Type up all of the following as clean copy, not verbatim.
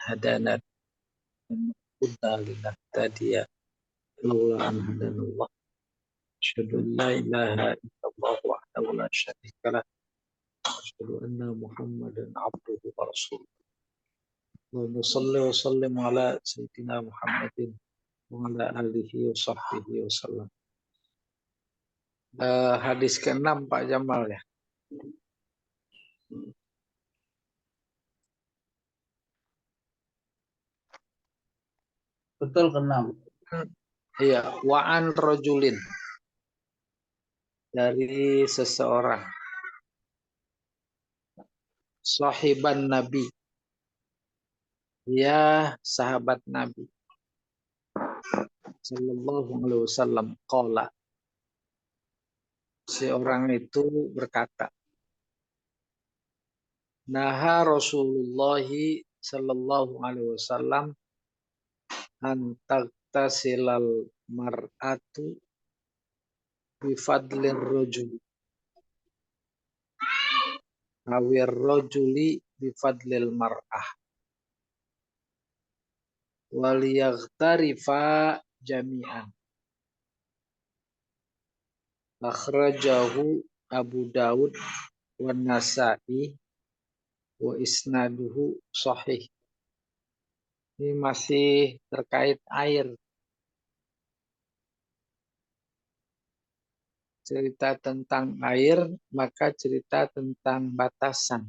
hadana kunna linahtadiya laula an hadanallah. Asyhadu an la ilaha illallah wahdahu la syarika lah. Asyhadu anna Muhammadan abduhu wa rasuluh. Allahumma shalli wa sallim ala sayyidina Muhammadin wa ala alihi wa sahbihi wa sallam. Hadis ke-6 Pak Jamal ya. Betul ke-6. Iya, wa'an rojulin, dari seseorang, sahiban Nabi, ya sahabat Nabi sallallahu alaihi wasallam, qala, si orang itu berkata, naha Rasulullah sallallahu alaihi wasallam an tagtasilal mar'atu bifadlir rajul awir rajuli bifadlil mar'ah waliyaghtarifa jami'an. Akhrajahu Abu Dawud wa Nasa'i wa isnaduhu sahih. Ini masih terkait air. Cerita tentang air, maka cerita tentang batasan.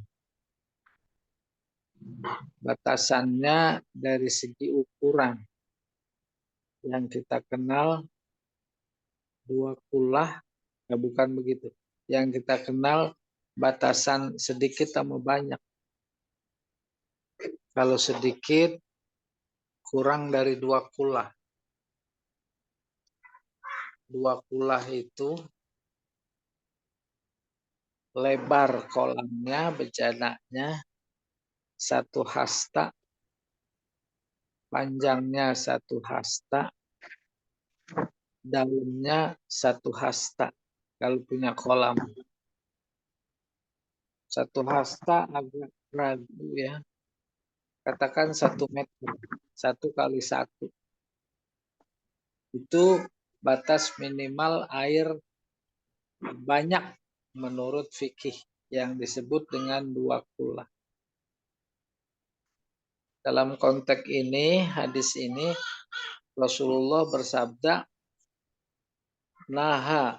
Batasannya dari segi ukuran. Yang kita kenal 2 kulah, ya bukan begitu. Yang kita kenal batasan sedikit sama banyak. Kalau sedikit, kurang dari 2 kulah. 2 kulah itu lebar kolamnya, bejananya 1 hasta, panjangnya 1 hasta, dalamnya 1 hasta. Kalau punya kolam 1 hasta agak ragu ya. Katakan 1 meter, 1 kali 1. Itu batas minimal air banyak menurut fikih yang disebut dengan 2 kulah. Dalam konteks ini, hadis ini, Rasulullah bersabda, naha,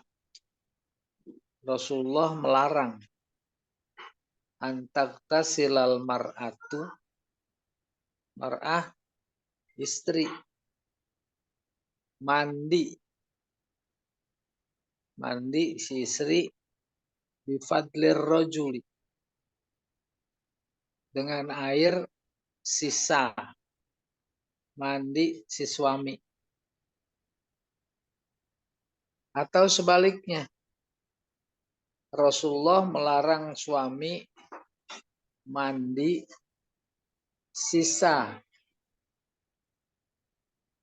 Rasulullah melarang, antagtasilal mar'atu, mar'ah, istri, mandi si istri, bifadlir rojuli, dengan air sisa, mandi si suami. Atau sebaliknya, Rasulullah melarang suami mandi sisa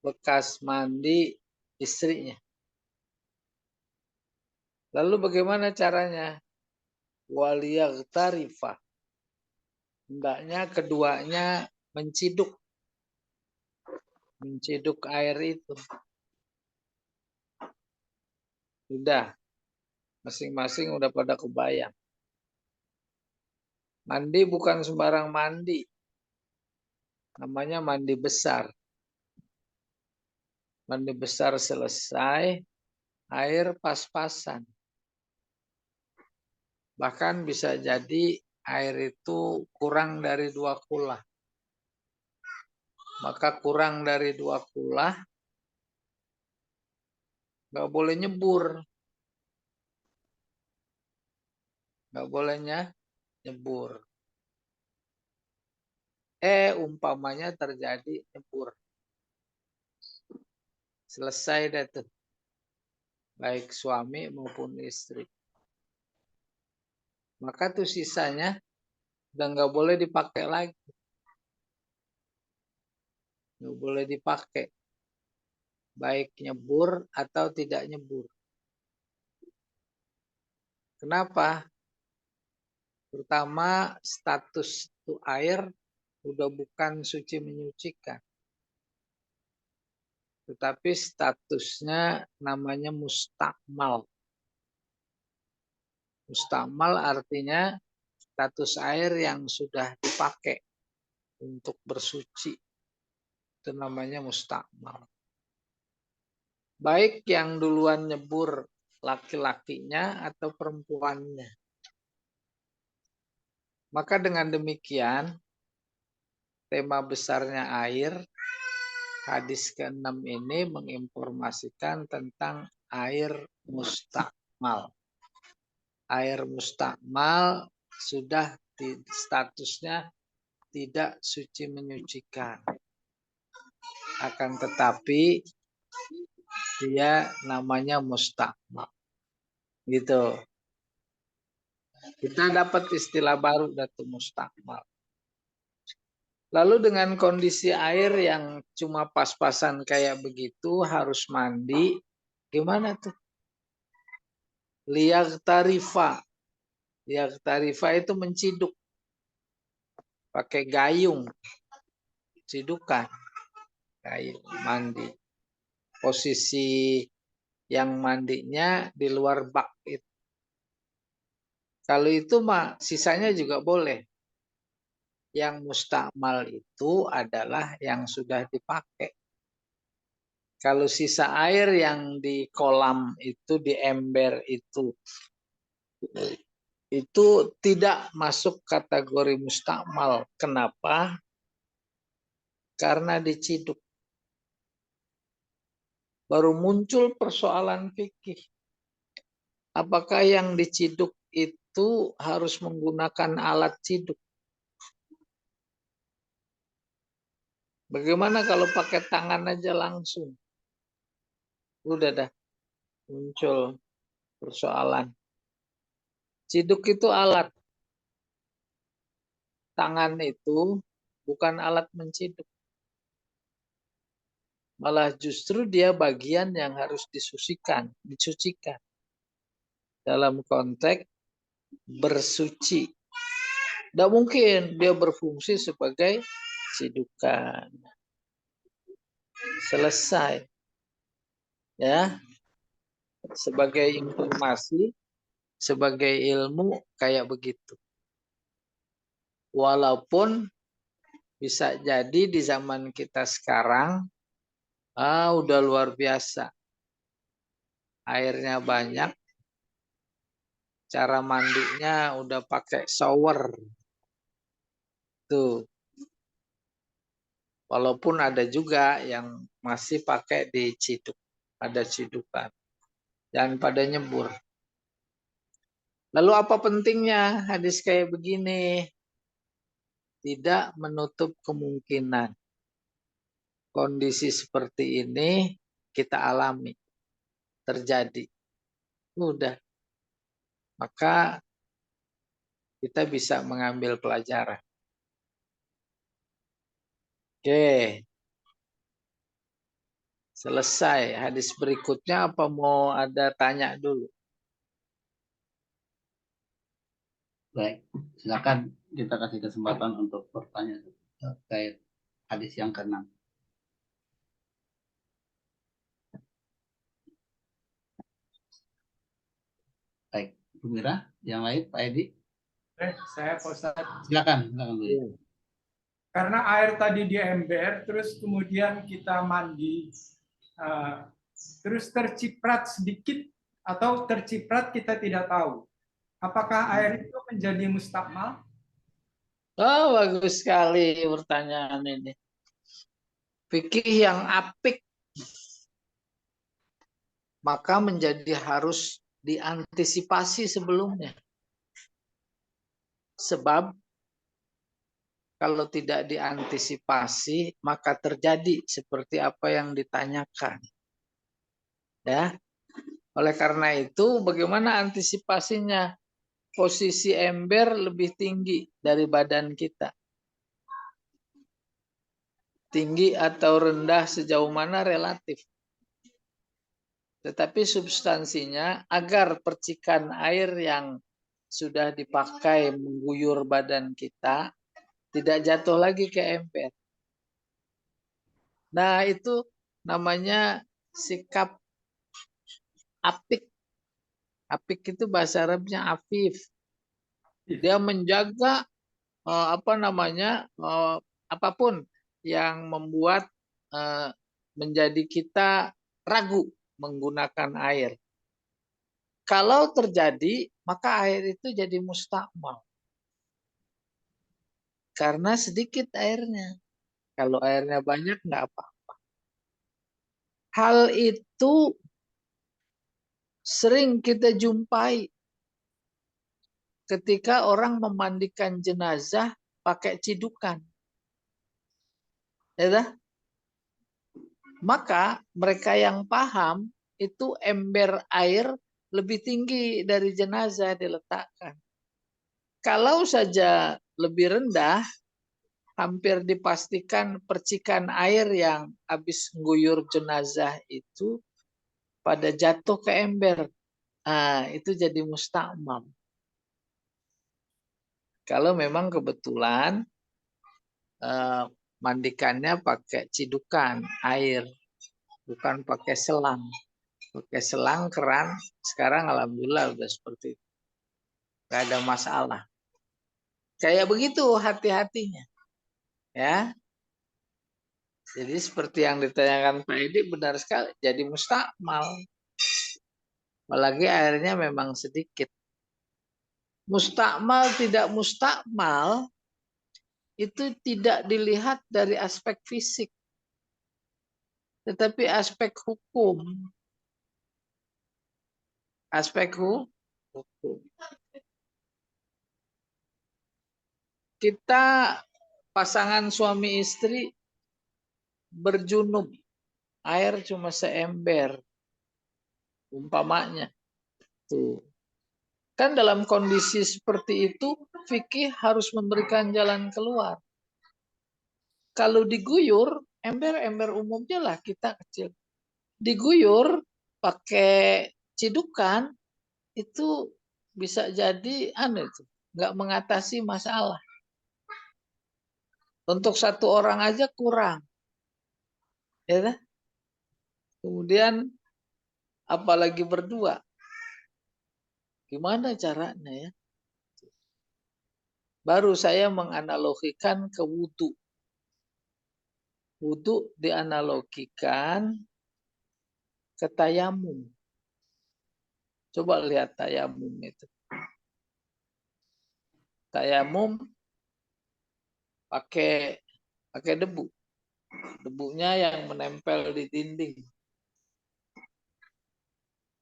bekas mandi istrinya. Lalu bagaimana caranya? Waliyaghtarifa. Hendaknya keduanya menciduk air itu. Sudah, masing-masing udah pada kebayang. Mandi bukan sembarang mandi. Namanya mandi besar. Mandi besar selesai, air pas-pasan. Bahkan bisa jadi air itu kurang dari 2 kulah. Maka kurang dari 2 kulah, nggak boleh nyebur. Nggak bolehnya nyebur. Umpamanya terjadi nyebur. Selesai deh tuh. Baik suami maupun istri. Maka tuh sisanya udah nggak boleh dipakai lagi. Nggak boleh dipakai. Baik nyebur atau tidak nyebur. Kenapa? Pertama, status itu air Udah bukan suci menyucikan. Tetapi statusnya namanya mustakmal. Mustakmal artinya status air yang sudah dipakai untuk bersuci. Itu namanya mustakmal. Baik yang duluan nyebur laki-lakinya atau perempuannya. Maka dengan demikian, tema besarnya air, hadis ke-6 ini menginformasikan tentang air mustakmal. Air mustakmal sudah statusnya tidak suci menyucikan. Akan tetapi dia namanya mustakmal. Gitu. Kita dapat istilah baru datu mustakmal. Lalu dengan kondisi air yang cuma pas-pasan kayak begitu harus mandi, gimana tuh? Liyaktarifa. Liyaktarifa itu menciduk. Pakai gayung. Cidukan. Gayung mandi. Posisi yang mandinya di luar bak itu. Kalau itu mah sisanya juga boleh. Yang mustakmal itu adalah yang sudah dipakai. Kalau sisa air yang di kolam itu, di ember itu tidak masuk kategori mustakmal. Kenapa? Karena diciduk. Baru muncul persoalan fikih. Apakah yang diciduk itu harus menggunakan alat ciduk? Bagaimana kalau pakai tangan aja langsung? Udah dah muncul persoalan. Ciduk itu alat. Tangan itu bukan alat menciduk. Malah justru dia bagian yang harus dicucikan. Dalam konteks bersuci. Tidak mungkin dia berfungsi sebagai cidukan. Selesai. Ya. Sebagai informasi, sebagai ilmu kayak begitu. Walaupun bisa jadi di zaman kita sekarang udah luar biasa. Airnya banyak. Cara mandinya udah pakai shower. Tuh. Walaupun ada juga yang masih pakai diciduk. Ada cidukan. Jangan pada nyebur. Lalu apa pentingnya hadis kayak begini? Tidak menutup kemungkinan kondisi seperti ini kita alami. Terjadi. Udah. Maka kita bisa mengambil pelajaran. Oke. Selesai. Hadis berikutnya apa mau ada tanya dulu? Baik, silakan kita kasih kesempatan untuk bertanya terkait hadis yang ke-6. Baik, Bu Mira, yang lain Pak Edi. Saya Pak Ustadz. Silakan Bu. Karena air tadi di ember, terus kemudian kita mandi, terus terciprat sedikit atau terciprat kita tidak tahu. Apakah air itu menjadi mustakmal? Oh, bagus sekali pertanyaan ini. Fikih yang apik maka menjadi harus diantisipasi sebelumnya. Sebab kalau tidak diantisipasi maka terjadi seperti apa yang ditanyakan. Ya. Oleh karena itu bagaimana antisipasinya? Posisi ember lebih tinggi dari badan kita. Tinggi atau rendah sejauh mana relatif. Tetapi substansinya agar percikan air yang sudah dipakai mengguyur badan kita tidak jatuh lagi ke ember. Nah, itu namanya sikap apik. Apik itu bahasa Arabnya afif. Dia menjaga apapun yang membuat menjadi kita ragu menggunakan air. Kalau terjadi, maka air itu jadi mustakmal. Karena sedikit airnya. Kalau airnya banyak, nggak apa-apa. Hal itu sering kita jumpai ketika orang memandikan jenazah pakai cidukan. Ya, maka mereka yang paham itu ember air lebih tinggi dari jenazah diletakkan. Kalau saja lebih rendah, hampir dipastikan percikan air yang habis guyur jenazah itu pada jatuh ke ember. Nah, itu jadi mustakmal. Kalau memang kebetulan mandikannya pakai cidukan air, bukan pakai selang. Pakai selang keran, sekarang alhamdulillah udah seperti itu. Gak ada masalah. Kayak begitu hati-hatinya. Ya. Jadi seperti yang ditanyakan Pak Edi benar sekali. Jadi mustakmal. Apalagi airnya memang sedikit. Mustakmal tidak mustakmal itu tidak dilihat dari aspek fisik. Tetapi aspek hukum. Aspek hukum. Kita pasangan suami istri berjunub. Air cuma seember. Umpamanya. Tuh. Kan dalam kondisi seperti itu, fikih harus memberikan jalan keluar. Kalau diguyur, ember-ember umumnya lah kita kecil. Diguyur pakai cidukan, itu bisa jadi nggak mengatasi masalah. Untuk satu orang aja kurang. Ya, kemudian apalagi berdua. Gimana caranya ya? Baru saya menganalogikan ke wudhu. Wudhu dianalogikan ke tayamum. Coba lihat tayamum itu. Tayamum pakai debu. Debunya yang menempel di dinding.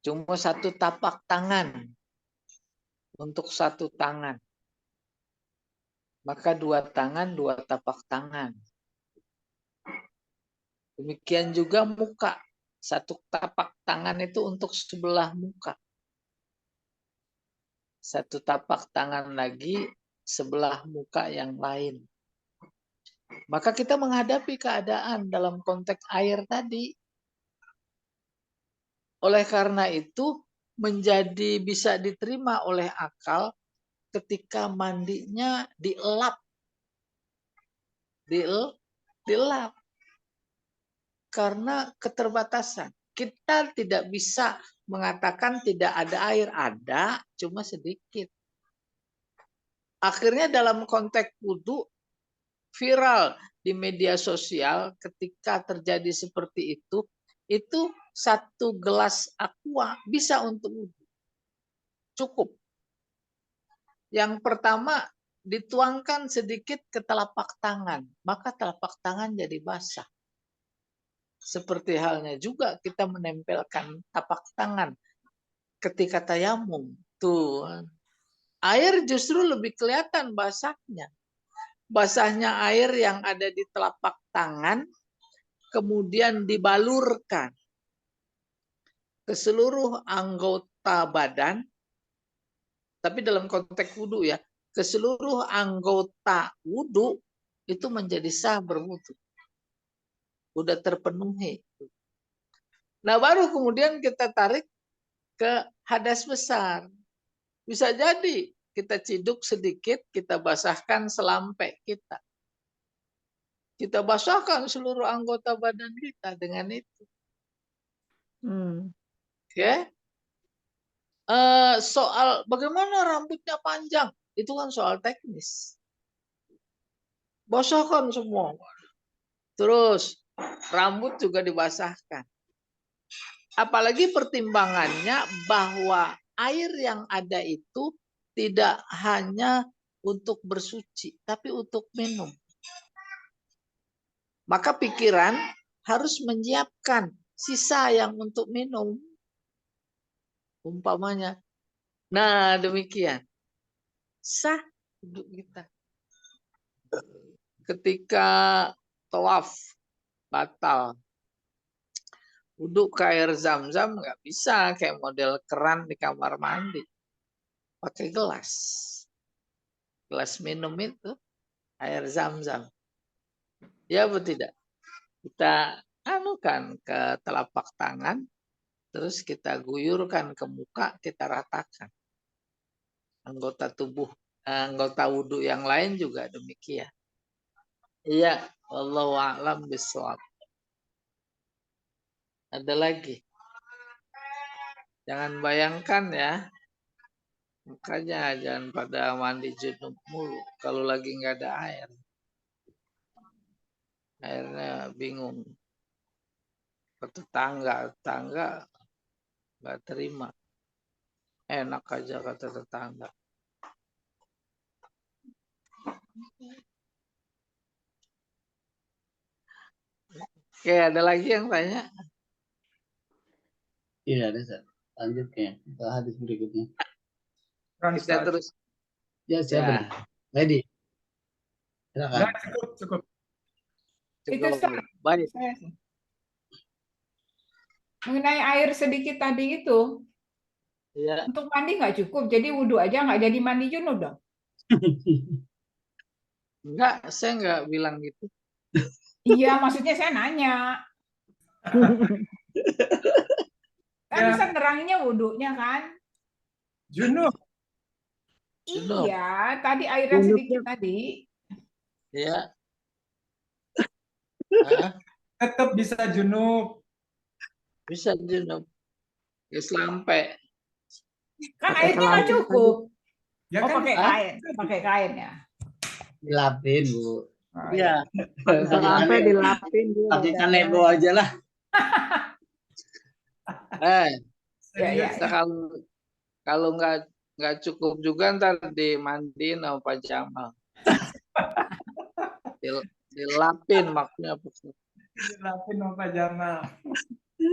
Cuma satu tapak tangan untuk satu tangan. Maka dua tangan, dua tapak tangan. Demikian juga muka. Satu tapak tangan itu untuk sebelah muka. Satu tapak tangan lagi sebelah muka yang lain. Maka kita menghadapi keadaan dalam konteks air tadi. Oleh karena itu menjadi bisa diterima oleh akal ketika mandinya dielap. Dielap. Karena keterbatasan. Kita tidak bisa mengatakan tidak ada air. Ada, cuma sedikit. Akhirnya dalam konteks wudhu, viral di media sosial ketika terjadi seperti itu satu gelas aqua bisa untuk wudhu. Cukup. Yang pertama, dituangkan sedikit ke telapak tangan. Maka telapak tangan jadi basah. Seperti halnya juga kita menempelkan tapak tangan ketika tayamum. Tuh. Air justru lebih kelihatan basahnya. Basahnya air yang ada di telapak tangan kemudian dibalurkan ke seluruh anggota badan. Tapi dalam konteks wudhu ya, ke seluruh anggota wudhu itu menjadi sah berwudhu. Udah terpenuhi. Nah baru kemudian kita tarik ke hadas besar. Bisa jadi kita ciduk sedikit, kita basahkan selampe kita. Kita basahkan seluruh anggota badan kita dengan itu. Oke. Soal bagaimana rambutnya panjang, itu kan soal teknis. Basahkan semua. Terus rambut juga dibasahkan. Apalagi pertimbangannya bahwa air yang ada itu tidak hanya untuk bersuci, tapi untuk minum. Maka pikiran harus menyiapkan sisa yang untuk minum. Umpamanya. Nah, demikian. Sah duduk kita. Ketika tawaf batal, duduk ke air zam-zam nggak bisa kayak model keran di kamar mandi. Pakai gelas. Gelas minum itu air zam-zam. Ya atau tidak? Kita anukan ke telapak tangan, terus kita guyurkan ke muka, kita ratakan. Anggota tubuh, anggota wudhu yang lain juga demikian. Iya, wallahu a'lam bishawab. Ada lagi? Jangan bayangkan ya. Makanya jangan pada mandi junub mulu kalau lagi nggak ada air. Akhirnya bingung. Ke tetangga nggak terima. Enak aja kata tetangga. Oke, ada lagi yang tanya? Iya, ada Ustaz. Lanjut ke hadis berikutnya. Kita terus. Ya, saya Ya. benar. Ready. Silakan. Nah, cukup. Itu Ustaz, Baik. saya sih. Mengenai air sedikit tadi itu, Ya. untuk mandi nggak cukup, jadi wudhu aja nggak jadi mandi junub dong. Enggak, saya nggak bilang gitu. Iya, maksudnya saya nanya. Kan Ya. bisa neranginnya wudhunya kan? Junub. Junub. Iya, tadi air yang sedikit tadi. Ya. Tetap bisa junub. Bisa junub. Ya selampe. Kan airnya nggak cukup. Ya Oh, kan? pakai kain ya. Dilapin, Bu. Oh, Iya. Sampai dilapin dulu. Pakai kanebo aja lah. Ya. Kita kalau nggak cukup juga ntar dimandiin sama Pak Jamal. Dilapin maksudnya. Dilapin sama Pak Jamal.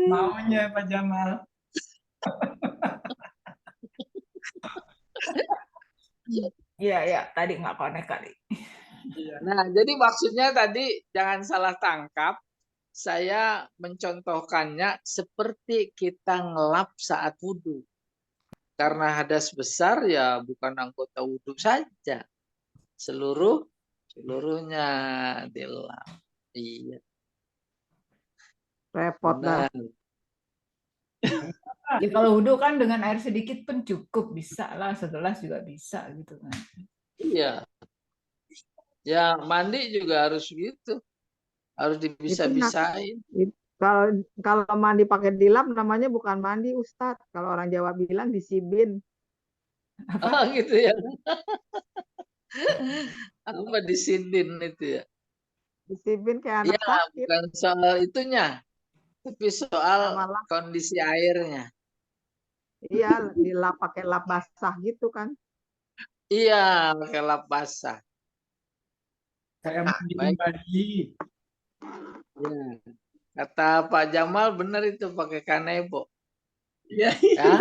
Maunya Pak Jamal. Iya, tadi nggak connect kali. Nah, jadi maksudnya tadi jangan salah tangkap. Saya mencontohkannya seperti kita ngelap saat wudhu. Karena hadas besar ya bukan anggota wudhu saja. Seluruhnya dilap. Iya. Repot dah. Ya kalau wudhu kan dengan air sedikit pun cukup, bisa lah, segelas juga bisa gitu kan. Iya. Ya mandi juga harus gitu. Harus bisa-bisain. Kalau mandi pakai dilap namanya bukan mandi, Ustadz. Kalau orang Jawa bilang disibin. Oh gitu ya. Apa disindin itu ya? Disibin kayak anak Ya, sakit. bukan soal itunya. Tapi soal kondisi airnya. Iya, dilap pakai lap basah gitu kan. Iya, pakai lap basah. Kayak mandi. Ya. Kata Pak Jamal benar itu pakai kanebo. Iya. Ya.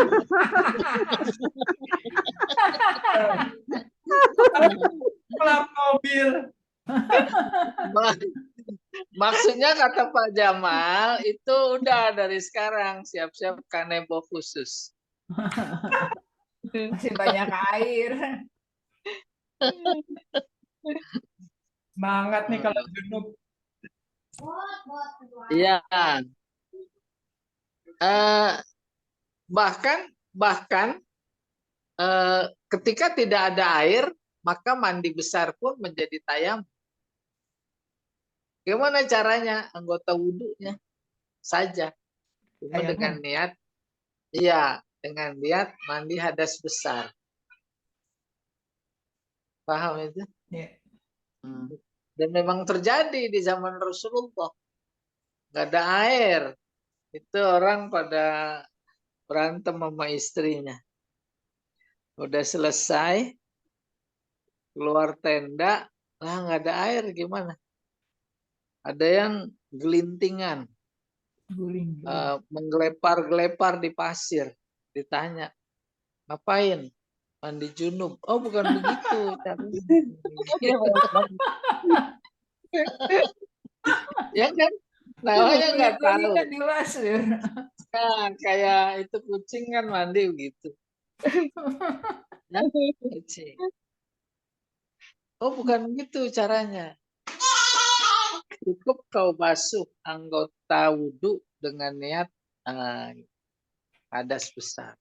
Lap mobil. Maksudnya kata Pak Jamal itu udah dari sekarang siap-siap kanebo khusus. Masih banyak air. Semangat nih kalau junub. Iya. Bahkan Ketika tidak ada air, maka mandi besar pun menjadi tayamum. Gimana caranya? Anggota wudhunya saja. Cuma dengan Tayamum. niat, iya, dengan niat mandi hadas besar. Paham itu? Ya. Dan memang terjadi di zaman Rasulullah. Nggak ada air. Itu orang pada berantem sama istrinya. Udah selesai, keluar tenda, lah nggak ada air gimana? Ada yang gelintingan, Guling. menggelepar-gelepar di pasir. Ditanya, ngapain? Mandi junub. Oh, bukan begitu caranya. Ya kan? Namanya nggak tahu. Kan di pasir. Nah, kayak itu kucing kan mandi begitu. Nah, kucing. Oh, bukan begitu caranya. Cukup kau basuh anggota wudhu dengan niat hadas besar.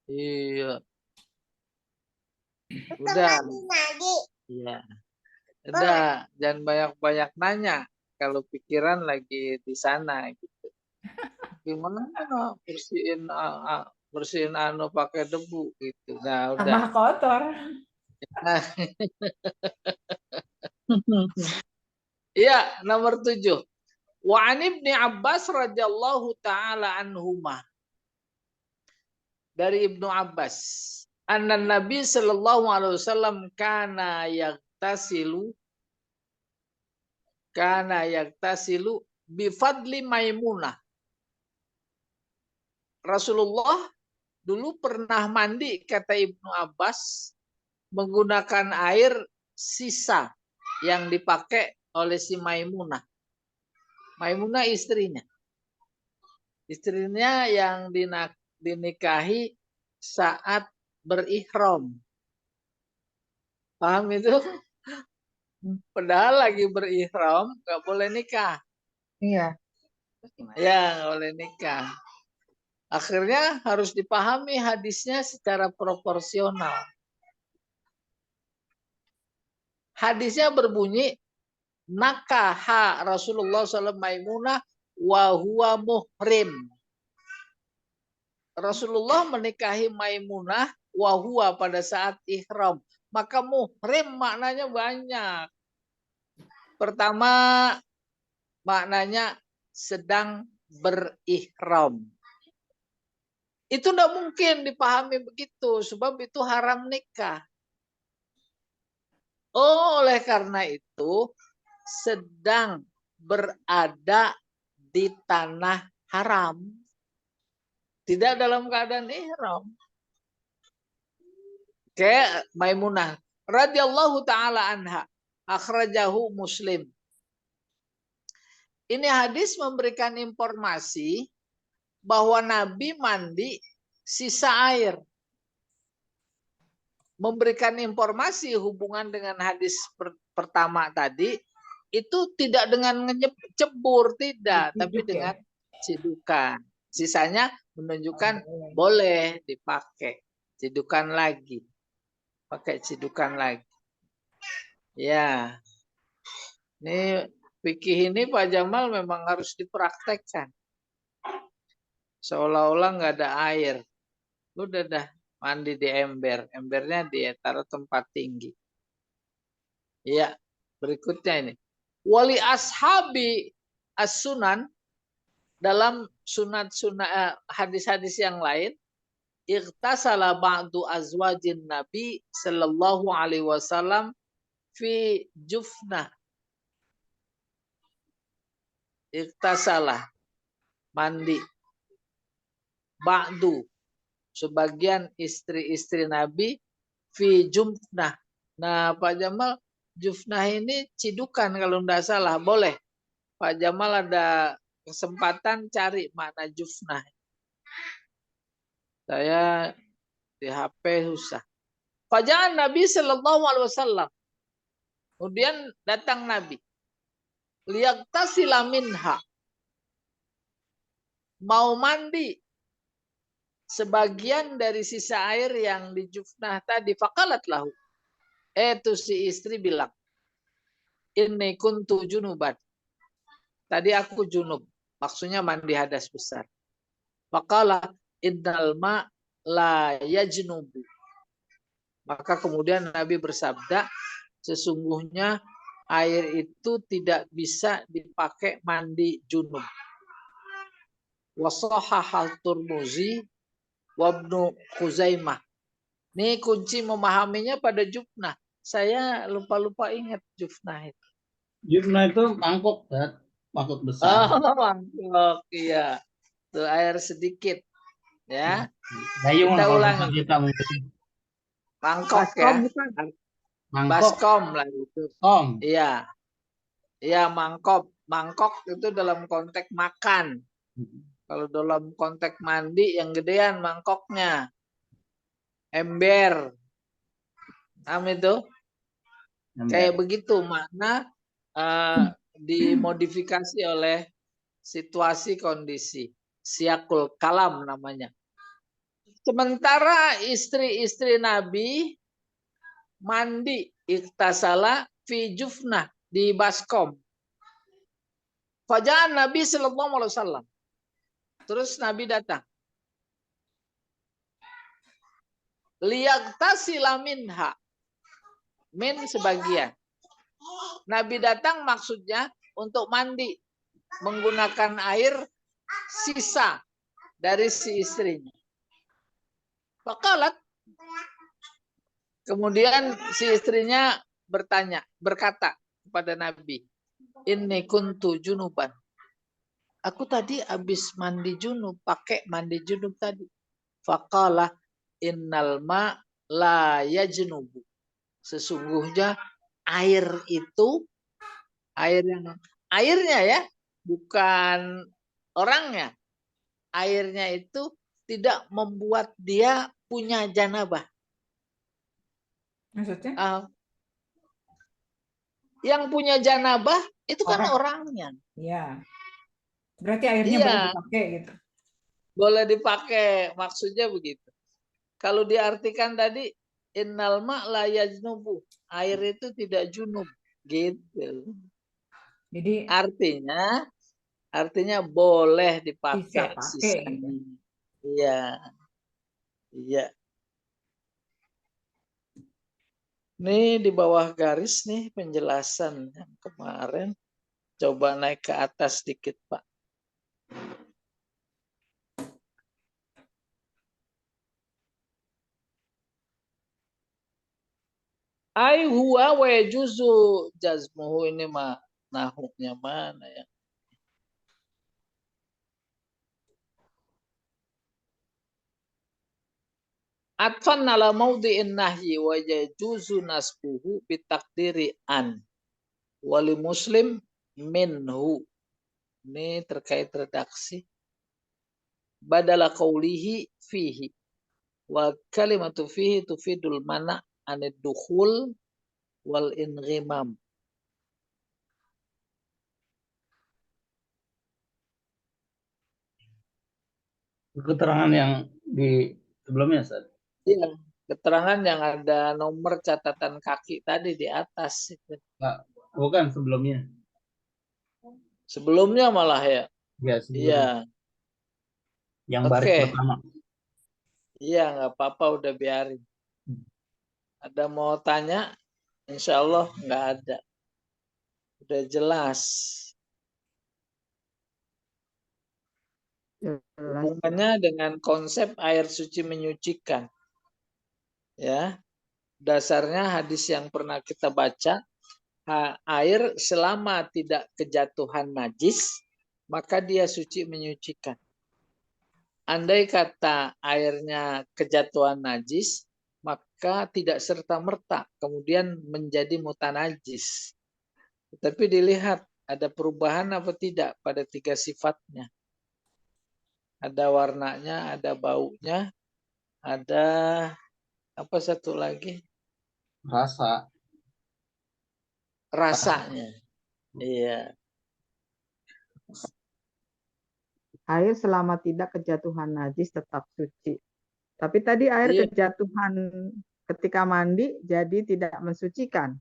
Iya. Udah. Iya. Udah, jangan banyak-banyak nanya kalau pikiran lagi di sana gitu. Gimana bersihin anu pakai debu gitu. Nah, udah. Tambah kotor. Iya, nomor 7. Wa an Ibni Abbas radhiyallahu taala anhuma. Dari Ibnu Abbas, anna Nabi sallallahu alaihi wasallam kana yaktasilu bi fadli Maimunah. Rasulullah dulu pernah mandi, kata Ibnu Abbas, menggunakan air sisa yang dipakai oleh si Maimunah. Maimunah istrinya. Istrinya yang dinikahi saat berihram. Paham itu? Padahal lagi berihram, nggak boleh nikah. Iya. Ya, nggak boleh nikah. Akhirnya harus dipahami hadisnya secara proporsional. Hadisnya berbunyi, nakaha Rasulullah SAW Maimunah wa huwa muhrim. Rasulullah menikahi Maimunah wa huwa pada saat ihram. Maka muhrim maknanya banyak. Pertama, maknanya sedang berihram. Itu tidak mungkin dipahami begitu, sebab itu haram nikah. Oh, oleh karena itu, sedang berada di tanah haram. Tidak dalam keadaan ihram. Kayak Maimunah radhiyallahu taala anha, akhrajahu Muslim. Ini hadis memberikan informasi bahwa Nabi mandi sisa air. Memberikan informasi hubungan dengan hadis pertama tadi, itu tidak dengan cebur, tidak, tapi dengan cidukan. Sisanya menunjukkan boleh dipakai. Cidukan lagi. Pakai cidukan lagi. Ya. Ini fikih ini Pak Jamal memang harus dipraktekkan. Seolah-olah nggak ada air. Udah dah mandi di ember. Embernya ditaruh tempat tinggi. Iya. Berikutnya ini. Wali ashabi as-sunan, dalam hadis-hadis yang lain, ightasala ba'du azwajin Nabi sallallahu alaihi wasallam fi jufnah. Ightasala, mandi. Ba'du, sebagian istri-istri Nabi, fi jufnah. Nah, Pak Jamal, jufnah ini cidukan kalau tidak salah, boleh. Pak Jamal ada kesempatan cari makna jufnah. Saya di HP susah. Faja'an Nabi sallallahu alaihi wasallam. Kemudian datang Nabi. Liyaktasila minha. Mau mandi sebagian dari sisa air yang di jufnah tadi. Faqalat lahu. Itu si istri bilang, inni kuntu junuban. Tadi aku junub. Maksudnya mandi hadas besar. Faqala innal ma la yajnubu. Maka kemudian Nabi bersabda, sesungguhnya air itu tidak bisa dipakai mandi junub. Wasahahal Turmuzi wabnu Khuzaimah. Ini kunci memahaminya pada jufnah. Saya lupa-lupa ingat jufnah itu. Jufna itu mangkok, Dad. Mangkok besar. Mangkok, iya. Itu air sedikit. Ya. Dayung Kita lah kalau ulangi. bahasa kita mungkin. Mangkok Baskom ya. bukan? Mangkok, Baskom lah itu. kom. Iya. Iya, mangkok. Mangkok itu dalam konteks makan. Kalau dalam konteks mandi yang gedean mangkoknya. Ember. Paham itu? Kayak begitu makna dimodifikasi oleh situasi kondisi. Siakul kalam namanya. Sementara istri-istri Nabi mandi iktasala fi jufnah di baskom. Faja'an Nabi sallallahu alaihi wasallam. Terus Nabi datang. Liyagtasila minha. Min sebagian. Nabi datang maksudnya untuk mandi menggunakan air sisa dari si istrinya. Faqalat. Kemudian si istrinya berkata kepada Nabi, inni kuntu junuban. Aku tadi habis mandi junub, pakai mandi junub tadi. Faqala innal ma la yajnubu. Sesungguhnya air itu airnya ya, bukan orangnya. Airnya itu tidak membuat dia punya janabah. Maksudnya? Yang punya janabah itu kan orangnya. Iya. Berarti airnya Iya. boleh dipakai gitu. Boleh dipakai, maksudnya begitu. Kalau diartikan tadi innal ma la yajnubu, air itu tidak junub, gitu. Jadi artinya boleh dipakai bisa pakai sisanya. gitu. Iya. Iya. Ini di bawah garis nih penjelasan yang kemarin. Coba naik ke atas sedikit, Pak. Ai huwa wa yajuzu jazmuhu, ini mah nahuknya mana ya? Atfan ala maudhi'in nahyi wa yajuzu nasbuhu bitakdiri an wali muslim minhu. Ini terkait redaksi. Badala qawlihi fihi wa kalimatu fihi tufidul mana anid dukhul wal inghimam. Keterangan yang di sebelumnya, Ustaz. Iya, keterangan yang ada nomor catatan kaki tadi di atas. Enggak, bukan sebelumnya. Sebelumnya malah ya. Ya, sebelumnya. Iya. Yang baris pertama. Iya, nggak apa-apa, udah biarin. Ada mau tanya? Insya Allah nggak ada. Udah jelas. Hubungannya dengan konsep air suci menyucikan. Ya. Dasarnya hadis yang pernah kita baca, air selama tidak kejatuhan najis, maka dia suci menyucikan. Andai kata airnya kejatuhan najis, maka tidak serta-merta kemudian menjadi mutanajis. Tapi dilihat ada perubahan apa tidak pada tiga sifatnya. Ada warnanya, ada baunya, ada apa satu lagi? Rasanya. Iya. air selama tidak kejatuhan najis tetap suci. Tapi tadi air Iya, kejatuhan ketika mandi jadi tidak mensucikan.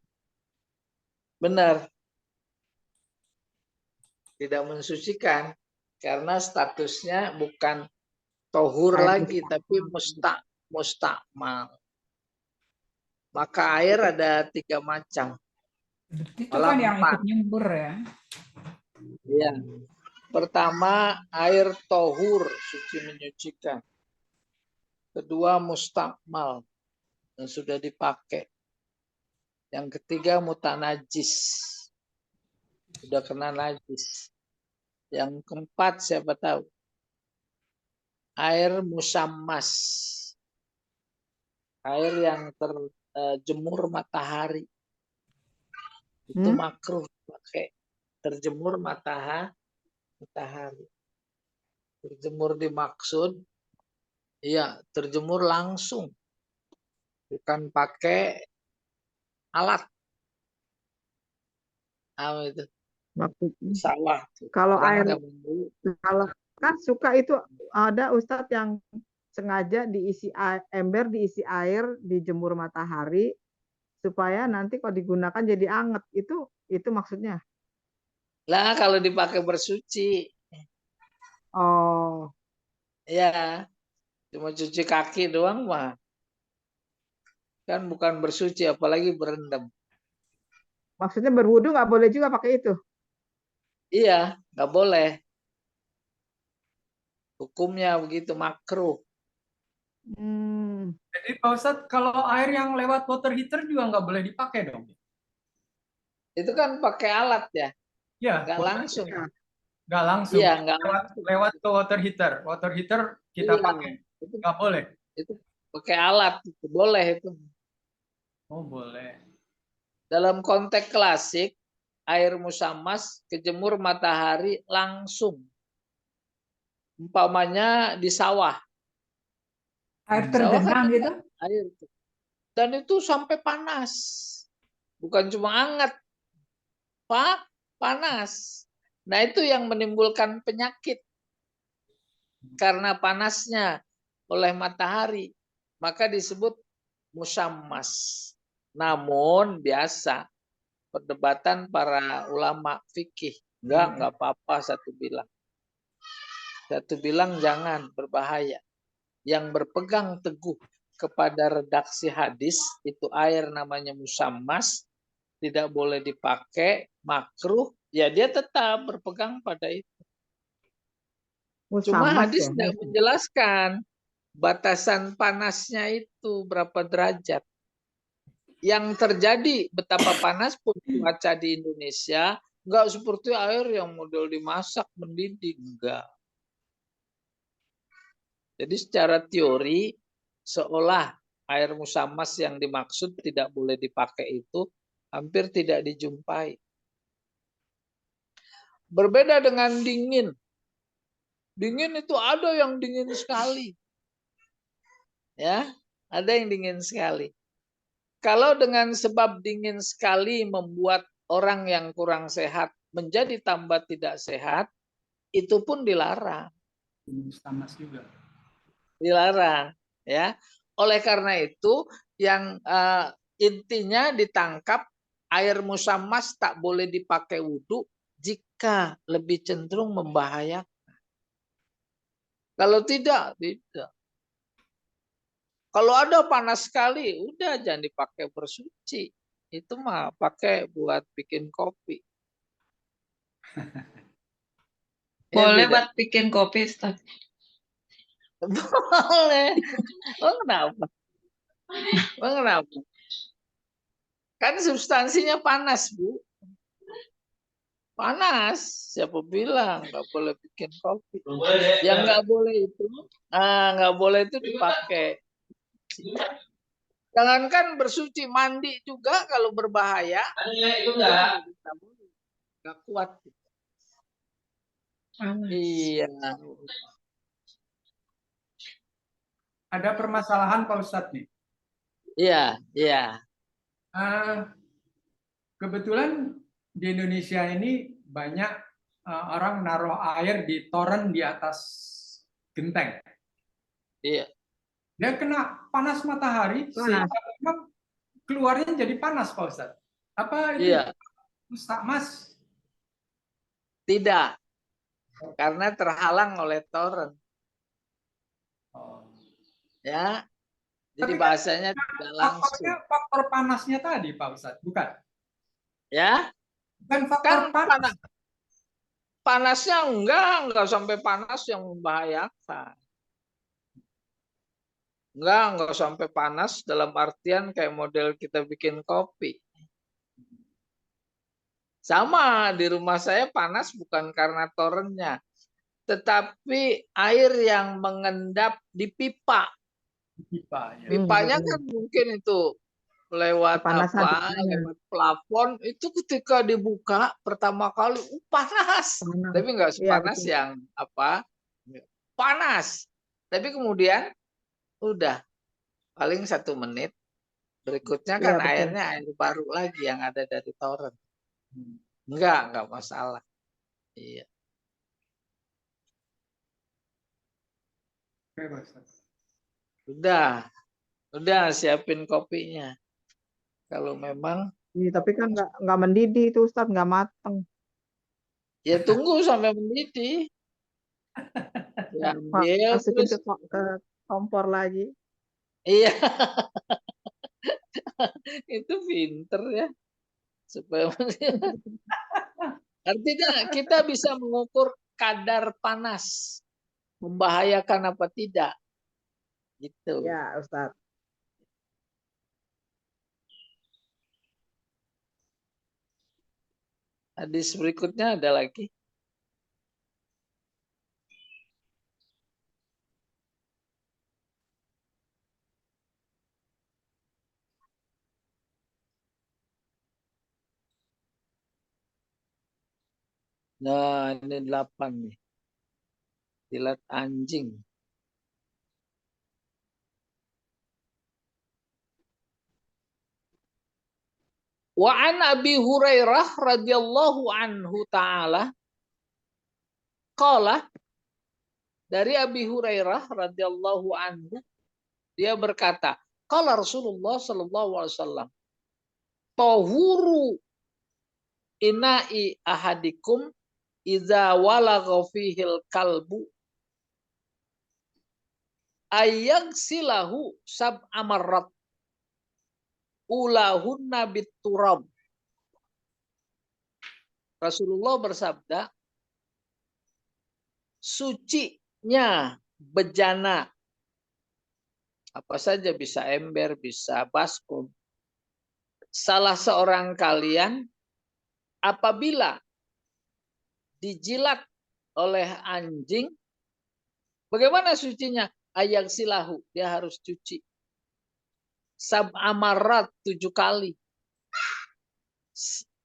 benar. Tidak mensucikan karena statusnya bukan tohur Air lagi, tapi mustakmal. Maka air ada 3 macam. Itu Malah kan yang 4. ikut nyembur ya. Ya. Pertama, air tohur, suci menyucikan. Kedua, mustakmal, yang sudah dipakai. Yang ketiga, mutanajis, sudah kena najis. Yang keempat, siapa tahu? Air musammas, air yang terjemur matahari. Itu makruh pakai terjemur matahari. Terjemur dimaksud, iya, terjemur langsung, bukan pakai alat. Apa itu? Maksudnya, Sawah. kalau Orang air, zaman dulu. kalau kan suka itu ada Ustadz yang sengaja diisi ember diisi air dijemur matahari supaya nanti kalau digunakan jadi anget. Itu maksudnya. Lah kalau dipakai bersuci, Oh, ya cuma cuci kaki doang mah, kan bukan bersuci, apalagi berendam. maksudnya berwudu nggak boleh juga pakai itu. Iya, nggak boleh. Hukumnya begitu, makruh. Jadi Pak Ustadz, kalau air yang lewat water heater juga nggak boleh dipakai dong? Itu kan pakai alat ya, Ya, nggak langsung. nggak langsung. Iya, nggak Lewat ke water heater. Water heater kita Iya, pakai. Nggak boleh. itu pakai alat, itu boleh itu. Oh, boleh. Dalam konteks klasik, air musammas kejemur matahari langsung. Umpamanya di sawah. Air Sawah kan tergenang gitu. air. Dan itu sampai panas. Bukan cuma hangat. Pak, panas. Nah, itu yang menimbulkan penyakit. Karena panasnya oleh matahari, maka disebut musammas. Namun biasa perdebatan para ulama fikih, enggak apa-apa, satu bilang jangan, berbahaya. Yang berpegang teguh kepada redaksi hadis itu air namanya musammas, tidak boleh dipakai, makruh, ya dia tetap berpegang pada itu. Cuma Musammas hadis ya. tidak menjelaskan batasan panasnya itu berapa derajat. Yang terjadi betapa panas pun cuaca di Indonesia, enggak seperti air yang model dimasak, mendidih, enggak. Jadi secara teori, seolah air musammas yang dimaksud tidak boleh dipakai itu hampir tidak dijumpai. Berbeda dengan dingin. Dingin itu ada yang dingin sekali. Ya, ada yang dingin sekali. Kalau dengan sebab dingin sekali membuat orang yang kurang sehat menjadi tambah tidak sehat, itu pun dilarang. Musammas juga. Dilarang, ya. Oleh karena itu, yang intinya ditangkap air musammas tak boleh dipakai wudhu jika lebih cenderung membahayakan. Kalau tidak, tidak. Kalau ada panas sekali, udah jangan dipakai bersuci. Itu mah pakai buat bikin kopi. Boleh Ya, buat bikin kopi, Ustaz. boleh. Oh, kenapa? Oh, kenapa? Kan substansinya panas, Bu. Panas. Siapa bilang nggak boleh bikin kopi? Yang nggak boleh itu dipakai. Jangankan bersuci, mandi juga kalau berbahaya. Nggak kuat. Iya. Ada permasalahan Pak Ustadz nih. Iya, iya. Kebetulan di Indonesia ini banyak orang naruh air di toren di atas genteng. Iya. Dia kena panas matahari Panas. sehingga memang keluarnya jadi panas, Pak Ustadz. Apa itu Iya. Ustadz Mas? Tidak. Karena terhalang oleh toren. Oh. Ya. Jadi Tapi kan bahasanya tidak langsung. faktor panasnya tadi, Pak Ustadz, bukan? Ya. Bukan faktor Kan panas. panasnya enggak sampai panas yang membahayakan. Enggak sampai panas dalam artian kayak model kita bikin kopi. Sama di rumah saya panas bukan karena torennya, tetapi air yang mengendap di pipa. Pipa, ya. Pipanya kan mungkin itu lewat Kepanasan apa? pipanya. Lewat plafon itu ketika dibuka pertama kali panas. Panas. Tapi enggak Iya, sepanas betul. yang apa? Panas. Tapi kemudian udah paling 1 menit berikutnya kan Iya, betul. airnya air baru lagi yang ada dari toren. Enggak masalah. Iya. Oke, Pak Ustadz. Udah siapin kopinya. Kalau memang Iya, tapi kan nggak mendidih itu Ustadz, nggak mateng. ya tunggu sampai mendidih. Diambil Masukin terus ke kompor lagi. iya. Itu pinter ya. Supaya artinya kita bisa mengukur kadar panas membahayakan apa tidak. Gitu. Ya, Ustadz. Hadis berikutnya ada lagi. Nah, ini 8 nih. Jilat anjing. Wa an Abi Hurairah radhiyallahu anhu ta'ala qala, dari Abi Hurairah radhiyallahu anhu dia berkata, qala Rasulullah sallallahu alaihi wasallam, tahuru ina'i ahadikum idza walagha fihil kalbu ayyagsilahu sab'a marrat ulahunna biturab. Rasulullah bersabda, sucinya bejana, apa saja, bisa ember, bisa baskom, salah seorang kalian apabila dijilat oleh anjing, bagaimana sucinya? Ayak silahu, dia harus cuci. Sab'a marrat, 7 kali.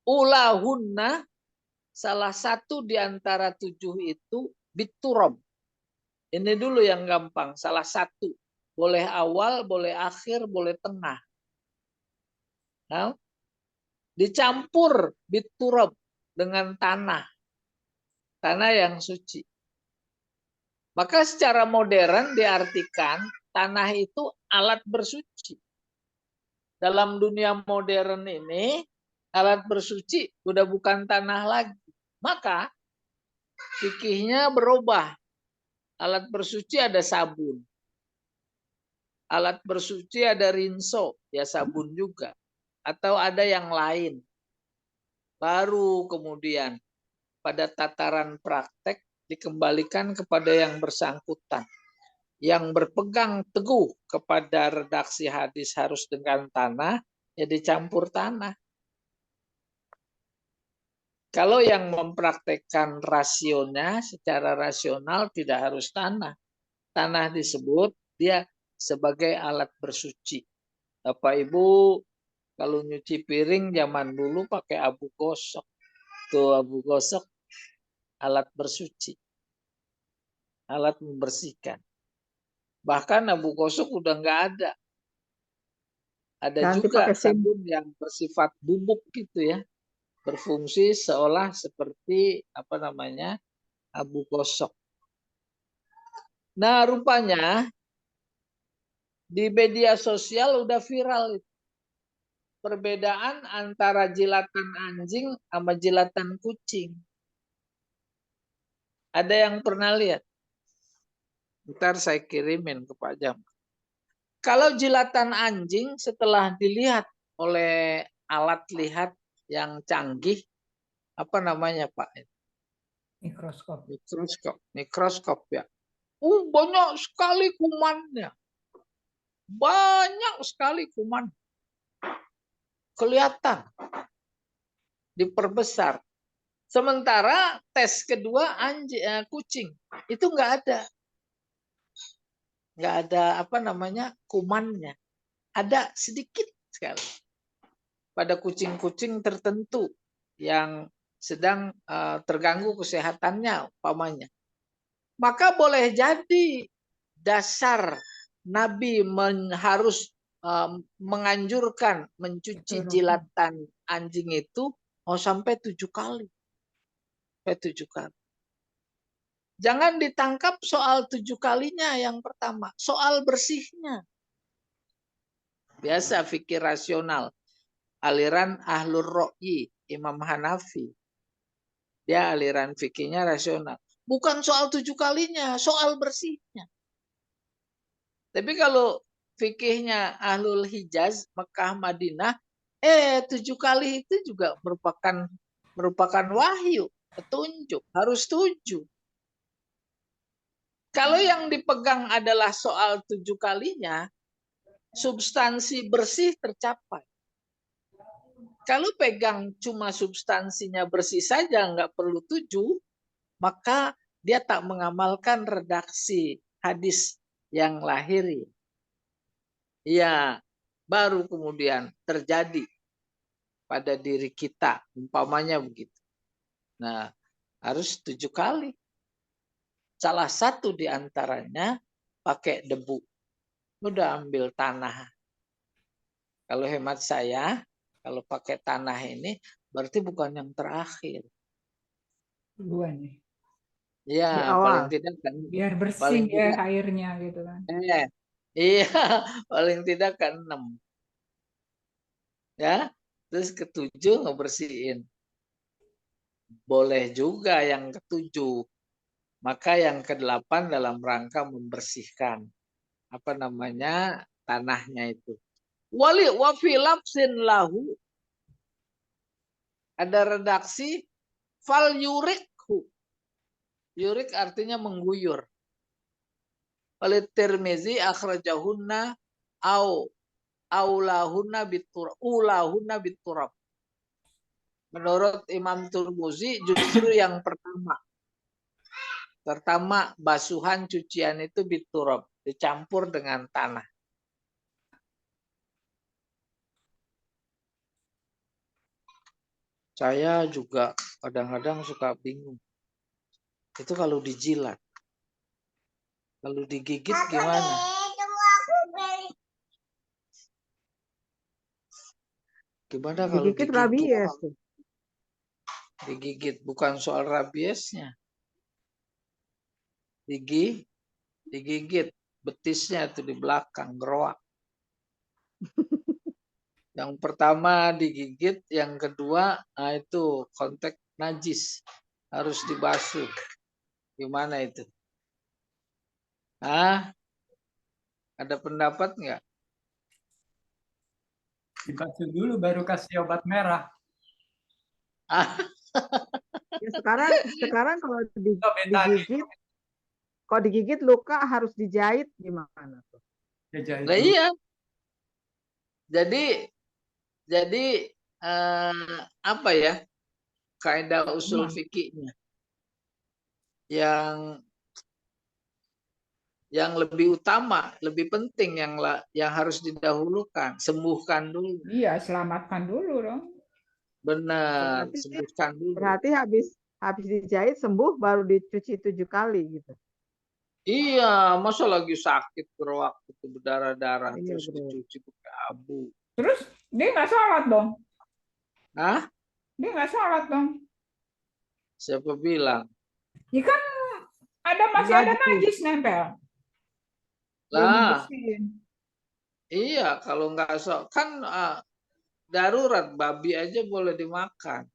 Ulahunna, salah satu di antara 7 itu biturab. Ini dulu yang gampang, salah satu. Boleh awal, boleh akhir, boleh tengah. Nah, dicampur biturab dengan tanah. Tanah yang suci. Maka secara modern diartikan tanah itu alat bersuci. Dalam dunia modern ini, alat bersuci udah bukan tanah lagi. Maka fikihnya berubah. Alat bersuci ada sabun. Alat bersuci ada rinso, ya sabun juga. Atau ada yang lain. Baru kemudian pada tataran praktek dikembalikan kepada yang bersangkutan. Yang berpegang teguh kepada redaksi hadis harus dengan tanah, ya dicampur tanah. Kalau yang mempraktekkan rasionya secara rasional tidak harus tanah. Tanah disebut dia sebagai alat bersuci. Bapak Ibu kalau nyuci piring zaman dulu pakai abu gosok. Tuh abu gosok alat bersuci. Alat membersihkan. Bahkan abu gosok udah nggak ada. Ada Ganti juga pakai sim. sabun yang bersifat bubuk gitu ya. berfungsi seolah seperti apa namanya abu gosok. Nah, rupanya di media sosial udah viral itu. Perbedaan antara jilatan anjing sama jilatan kucing. Ada yang pernah lihat? Ntar saya kirimin ke Pak Jam. Kalau jilatan anjing setelah dilihat oleh alat lihat yang canggih, apa namanya Pak? Mikroskop. Mikroskop ya. Banyak sekali kumannya. Banyak sekali kuman. Kelihatan. Diperbesar. Sementara tes kedua kucing. Itu nggak ada. Nggak ada apa namanya kumannya. Ada sedikit sekali. Pada kucing-kucing tertentu yang sedang terganggu kesehatannya umpamanya. Maka boleh jadi dasar Nabi harus menganjurkan mencuci jilatan anjing itu sampai 7 kali. Sampai 7 kali. Jangan ditangkap soal 7 kalinya yang pertama. Soal bersihnya. Biasa fikih rasional. Aliran Ahlur Ro'yi, Imam Hanafi. Dia aliran fikihnya rasional. Bukan soal 7 kalinya, soal bersihnya. Tapi kalau fikihnya Ahlul Hijaz, Mekah, Madinah, 7 kali itu juga merupakan wahyu, petunjuk, harus 7. Kalau yang dipegang adalah soal 7 kalinya, substansi bersih tercapai. Kalau pegang cuma substansinya bersih saja, nggak perlu 7, maka dia tak mengamalkan redaksi hadis yang lahiri. Ya, baru kemudian terjadi pada diri kita, umpamanya begitu. Nah, harus 7 kali. Salah satu di antaranya pakai debu. Udah ambil tanah. Kalau hemat saya, kalau pakai tanah ini berarti bukan yang terakhir. Duluan nih. Di Ya, awal. paling tidak kan. Biar bersih Paling ya tidak, airnya gitu kan. iya, paling tidak kan 6. Ya, terus ke-7 ngebersihin. Boleh juga yang ke-7. Maka yang ke-8 dalam rangka membersihkan apa namanya tanahnya itu. Wali wa fi lafzin lahu, ada redaksi fal yurikhu. Yurik artinya mengguyur. Oleh Tirmizi akhrajahunna au aulahunna biturab. Menurut Imam Tirmizi justru yang pertama basuhan cucian itu biturab, dicampur dengan tanah. Saya juga kadang-kadang suka bingung. Itu kalau dijilat. Kalau digigit gimana? Gimana kalau Digigit digigit? rabies tuh. Digigit bukan soal rabiesnya. Digigit betisnya itu di belakang, geroak. Yang pertama digigit, yang kedua itu kontak najis. Harus dibasuh. Gimana itu? Ada pendapat nggak? Dibasuh dulu baru kasih obat merah. Ya, sekarang kalau digigit luka harus dijahit gimana tuh? Nah, iya. Jadi apa ya? Kaidah usul fikihnya yang lebih utama, lebih penting yang harus didahulukan, sembuhkan dulu. Iya, selamatkan dulu dong. Benar, sembuhkan dulu. Berarti habis dijahit sembuh baru dicuci 7 kali gitu. Iya, masa lagi sakit geroak itu berdarah-darah Iya, terus betul. dicuci pakai abu. Terus dia nggak sholat dong? Hah? Dia nggak sholat dong. Siapa bilang? Ya kan masih ada najis nempel. Belum Lah, bersihin. iya kalau nggak kan darurat, babi aja boleh dimakan.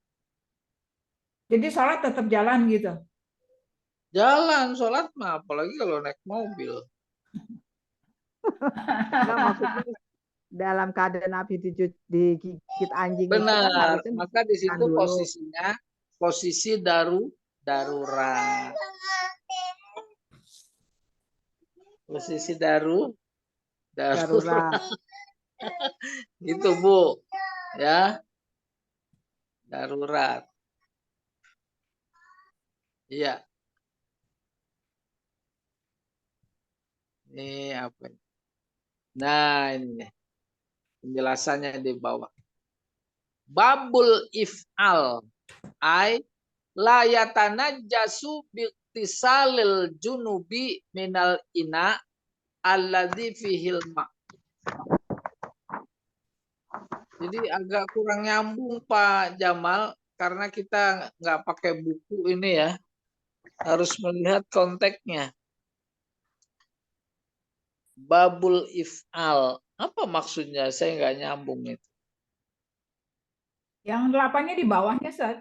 Jadi sholat tetap jalan gitu. Jalan sholat mah, apalagi kalau naik mobil. Enggak, maksudnya dalam keadaan habis digigit anjing itu kan Benar, harusnya maka di dibersihkan situ dulu. posisinya posisi darurat. Posisi darurat. Darurat. Gitu Bu, ya darurat. Iya. Ini apa? Nah ini nih. Penjelasannya di bawah. Babul if'al ay la yatanajjasu biqtisalil junubi minal ina alladzi fihil ma. Jadi agak kurang nyambung Pak Jamal karena kita nggak pakai buku ini ya. Harus melihat konteksnya. Babul if'al. Apa maksudnya? Saya nggak nyambung itu. Yang 8-nya di bawahnya, Ustaz.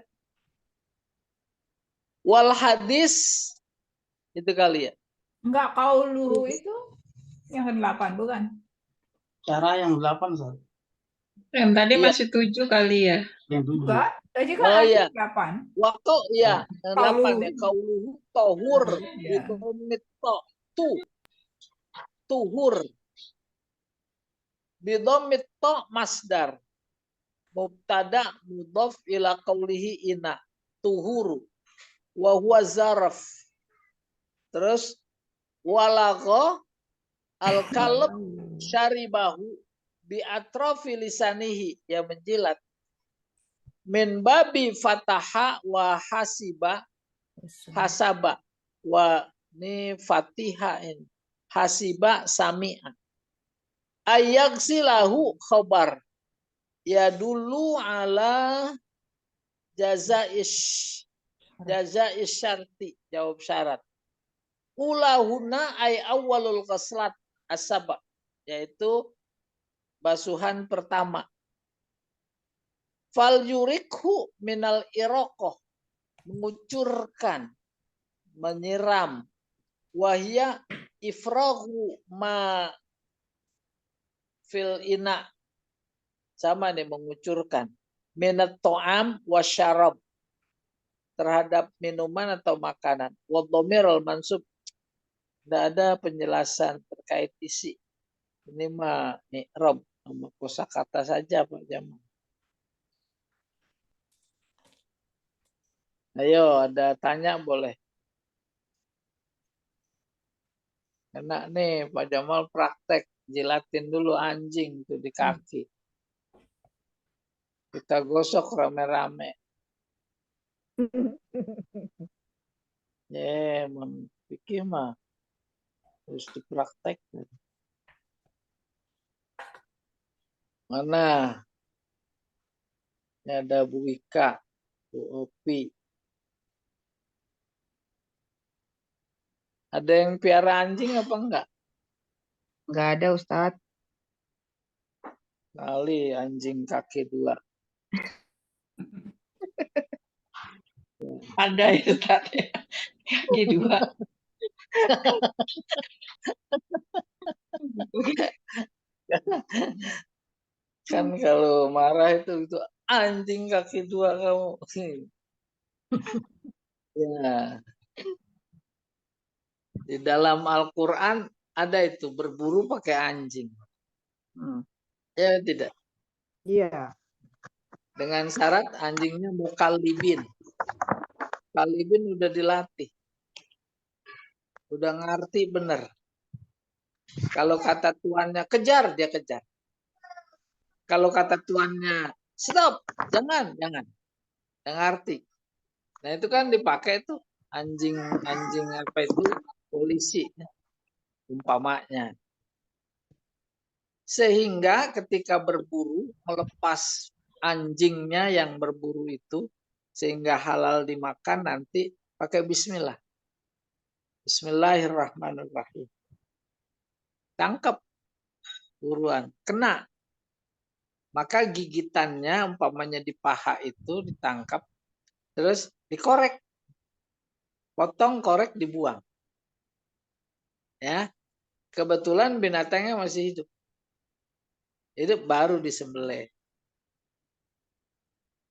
Wal hadis itu kali ya. Enggak, kauluhu itu yang ke-8, bukan? Cara yang 8, Ustaz. Yang tadi Iya. masih 7 kali ya. Yang 7. Enggak, tadi kan Oh, ada iya. 8. Waktu ya, yang 8 ya. Kauluhu. Kauluhu tohur. Iya. Bidomit tuhur. Bidomit masdar. Mubtada mudhaf ila qaulihi ina. Tuhuru. Wa huwa zaraf. Terus walagha al-kalb syaribahu bi atrafi lisanihi, ya menjilat. Min babi fataha wa hasaba wa ni fatiha in hasiba sami'a. Ayaksilahu khabar ya dulu ala jazais syarti, jawab syarat. Ulahuna ay awalul qaslat asaba, yaitu basuhan pertama. Fal yurikhu minal irokoh, mengucurkan, menyiram. Wahya ifrahu ma fil ina, sama nih mengucurkan. Minat to'am wasyarab, terhadap minuman atau makanan. Wadhamir al-mansub, tidak ada penjelasan terkait isi. Ini mah i'rab sama kosakata saja Pak Jamal. Ayo, ada tanya boleh. Enak nih Pak Jamal praktek, jilatin dulu anjing tuh di kaki. Kita gosok rame-rame. Fikih mah harus dipraktekkan. Mana? Ini ada Bu Ika, Bu Opi. Ada yang piara anjing apa enggak? Enggak ada, Ustadz. Kali anjing kaki 2. Ada itu tadi. Kaki 2. Kan kalau marah itu anjing kaki 2 kamu. Ya. Di dalam Al-Quran ada itu berburu pakai anjing. Ya tidak? Iya. Dengan syarat anjingnya mukallibin. Mukallibin udah dilatih. Udah ngerti bener. Kalau kata tuannya kejar, dia kejar. Kalau kata tuannya stop, jangan. Yang ngerti. Nah itu kan dipakai tuh anjing apa itu polisi umpamanya. Sehingga ketika berburu melepas anjingnya yang berburu itu sehingga halal dimakan, nanti pakai bismillah. Bismillahirrahmanirrahim. Tangkap buruan, kena. Maka gigitannya umpamanya di paha itu ditangkap, terus dikorek. Potong, korek, dibuang. Ya. Kebetulan binatangnya masih hidup. Hidup baru disembelih.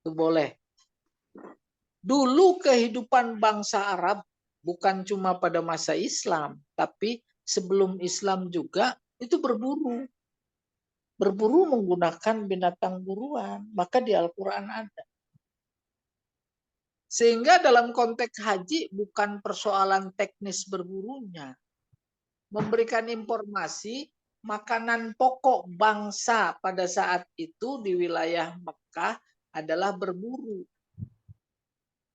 Itu boleh. Dulu kehidupan bangsa Arab bukan cuma pada masa Islam, tapi sebelum Islam juga itu berburu. Berburu menggunakan binatang buruan, maka di Al-Quran ada. Sehingga dalam konteks haji bukan persoalan teknis berburunya. Memberikan informasi makanan pokok bangsa pada saat itu di wilayah Mekah adalah berburu.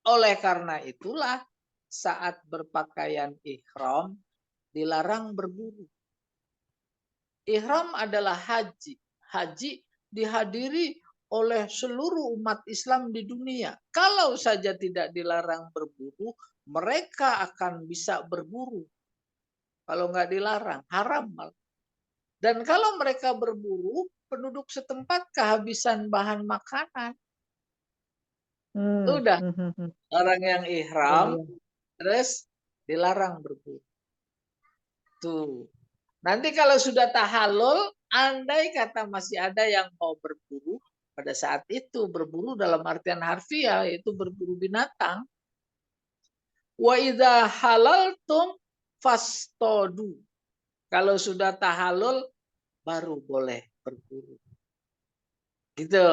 Oleh karena itulah saat berpakaian ihram dilarang berburu. Ihram adalah haji. Haji dihadiri oleh seluruh umat Islam di dunia. Kalau saja tidak dilarang berburu, mereka akan bisa berburu. Kalau nggak dilarang, haram malah. Dan kalau mereka berburu, penduduk setempat kehabisan bahan makanan. Udah, orang yang ihram, terus dilarang berburu. Tuh. Nanti kalau sudah tahallul, andai kata masih ada yang mau berburu, pada saat itu berburu dalam artian harfiah, yaitu berburu binatang. Wa idza halaltum fastodu. Kalau sudah tahallul, baru boleh berburu. Gitu,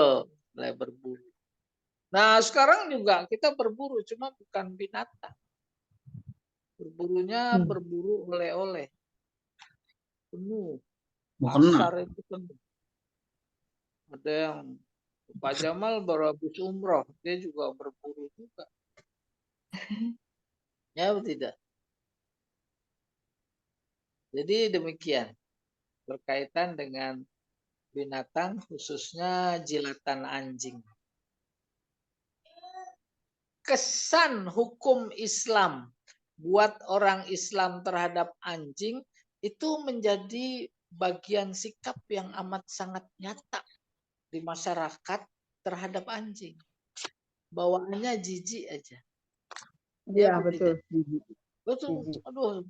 boleh berburu. Nah, sekarang juga kita berburu, cuma bukan binatang. Berburunya berburu oleh-oleh. Penuh. Pasar itu penuh. Ada yang Pak Jamal baru habis umroh, dia juga berburu juga. Ya tidak? Jadi demikian. Berkaitan dengan binatang, khususnya jilatan anjing. Kesan hukum Islam buat orang Islam terhadap anjing itu menjadi bagian sikap yang amat sangat nyata di masyarakat terhadap anjing. Bawaannya jijik aja. Iya, betul. Betul. Aduh,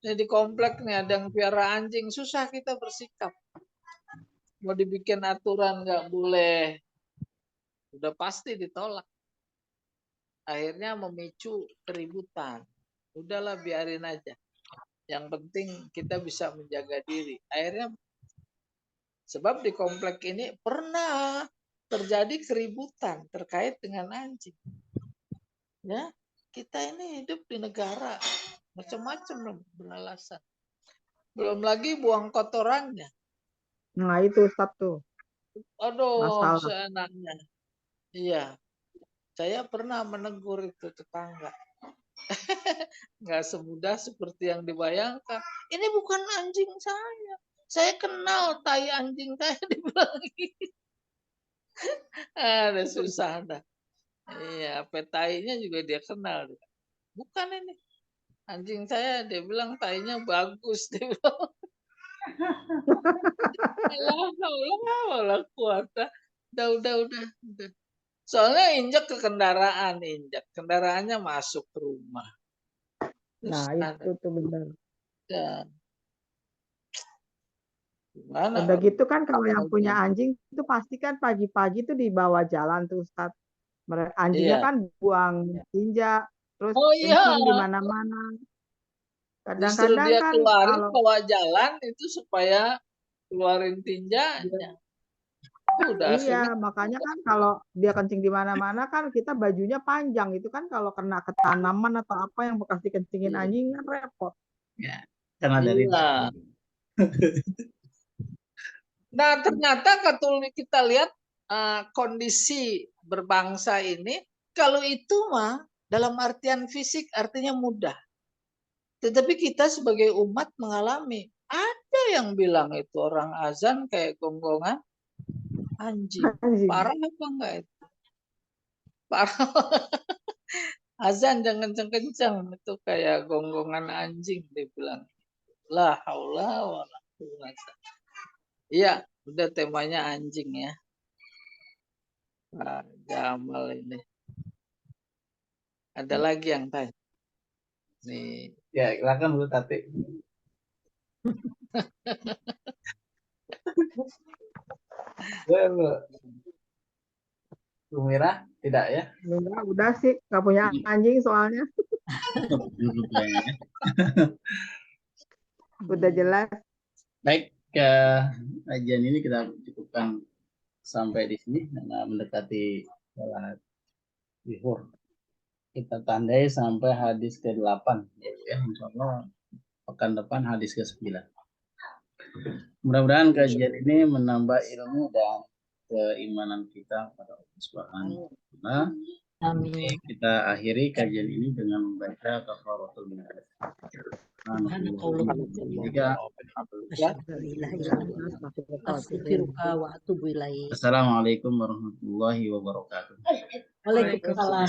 ini di komplek nih ada yang piara anjing, susah kita bersikap. Mau dibikin aturan nggak boleh, udah pasti ditolak. Akhirnya memicu keributan. Udahlah biarin aja. Yang penting kita bisa menjaga diri. Akhirnya sebab di komplek ini pernah terjadi keributan terkait dengan anjing. Ya, kita ini hidup di negara macam-macam beralasan. Belum lagi buang kotorannya. Nah, itu Ustaz tuh. Aduh, Masalah. seenaknya. Iya. Saya pernah menegur itu tetangga. Nggak semudah seperti yang dibayangkan. Ini bukan anjing saya. Saya kenal tai anjing saya dibilang gitu. Ada susah dah. Iya, petainya juga dia kenal. Bukan ini. Anjing saya, dia bilang tainya bagus. Dia bilang. Allah kuat. Udah. Soalnya injak ke kendaraan, kendaraannya masuk ke rumah. Nah, itu tuh benar. Ya. Gimana? Udah gitu kan kalau yang punya anjing itu pasti kan pagi-pagi tuh dibawa jalan tuh Ustaz. Anjingnya Iya. kan buang tinja, terus iya. kencing di mana-mana. Justru Kadang-kadang dia kan keluarin kalau bawa jalan itu supaya keluarin tinjanya. Udah iya, makanya kan kalau dia kencing di mana-mana kan kita bajunya panjang itu kan kalau kena ke tanaman atau apa yang bekas dikencingin anjing kan repot. Ya, karena dari Iya. Nah, ternyata kalau kita lihat kondisi berbangsa ini, kalau itu mah dalam artian fisik artinya mudah. Tetapi kita sebagai umat mengalami. Ada yang bilang itu orang azan kayak gonggongan. Anjing. Anjing. Parah apa enggak itu? Parah. Azan jangan kencang-kencang. Itu kayak gonggongan anjing dia bilang. La haula wala quwata. Iya, udah temanya anjing ya. Pak Jamal ini. Ada lagi yang tanya? Nih, Ya, silakan Bu Tati. Bu Mira, tidak ya? Enggak, udah sih, nggak punya anjing soalnya. Udah jelas. Baik, ke kajian ini kita cukupkan sampai di sini karena mendekati sholat zuhur. Kita tandai sampai hadis ke-8 ya, insya Allah pekan depan hadis ke-9. Mudah-mudahan kajian ini menambah ilmu dan keimanan kita pada Allah Subhanahu wa Ta'ala. Amin. Kita akhiri kajian ini dengan membaca kafaratul majlis. Assalamualaikum warahmatullahi wabarakatuh. Waalaikumsalam.